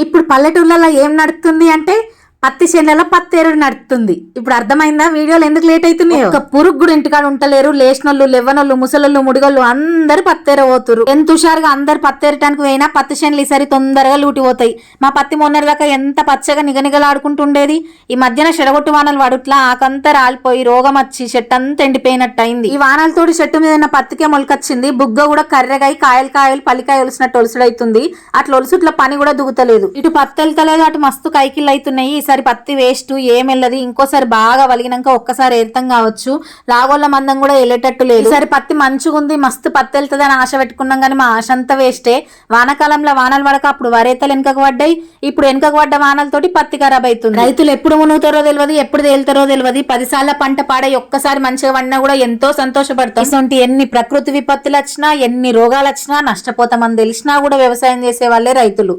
ఇప్పుడు పల్లెటూర్లలో ఏం నడుస్తుంది అంటే పత్తి చేనులలో పత్తేరుడు నడుస్తుంది. ఇప్పుడు అర్థమైందా వీడియోలు ఎందుకు లేట్ అవుతున్నాయి? ఒక పురుగు కూడా ఇంటికాడ ఉంటలేరు. లేచినోళ్ళు, లెవ్వనోళ్ళు, ముసలోళ్ళు, ముడిగోళ్ళు అందరు పత్తేర పోతురు. ఎంత హుషారుగా అందరు పత్తేరటానికి పోయినా పత్తి చేనులు ఈసారి తొందరగా లూటిపోతాయి. మా పత్తి మొన్నటిదాకా ఎంత పచ్చగా నిగనిగలాడుకుంటుండేది. ఈ మధ్యన చెడగొట్టు వానలు పడుట్లా ఆకంతా రాలిపోయి రోగం వచ్చి చెట్టు అంతా ఎండిపోయినట్టు అయింది. ఈ వానలతోటి చెట్టు మీద ఉన్న పత్తికే మొలకొచ్చింది. బుగ్గ కూడా కర్రెగాయి కాయలు పల్లికాయ ఒలిసినట్టు ఒలుసుడైతుంది. అట్లా ఒలుసుట్ల పని కూడా దుగుతలేదు. ఇటు పత్తి వెళ్తలేదు, అటు మస్తు కైకిళ్ళు అవుతున్నాయి. ఈసారి పత్తి వేస్ట్ ఏమెళ్ళది. ఇంకోసారి బాగా వలిగినాక ఒక్కసారి ఏర్తం కావచ్చు. రాగోళ్ళ మందం కూడా వెళ్ళేటట్టు లేదు. ఈసారి పత్తి మంచిగా ఉంది, మస్తు పత్తి వెళ్తుంది అని ఆశ పెట్టుకున్నాం కానీ మా ఆశ అంతా వేస్టే. వానాకాలంలో వానలు పడక అప్పుడు వరేతలు వెనుకకు పడ్డాయి. ఇప్పుడు వెనుకకు పడ్డ వానలతోటి పత్తి ఖరాబ్ అవుతుంది. రైతులు ఎప్పుడు మునుగుతారో తెలియదు, ఎప్పుడు తేలుతారో తెలియదు. 10 సార్ల పంట పాడై ఒక్కసారి మంచిగా పడినా కూడా ఎంతో సంతోషపడతాం. ఇటువంటి ఎన్ని ప్రకృతి విపత్తులు వచ్చినా, ఎన్ని రోగాలు వచ్చినా నష్టపోతామని తెలిసినా కూడా వ్యవసాయం చేసే వాళ్ళే రైతులు.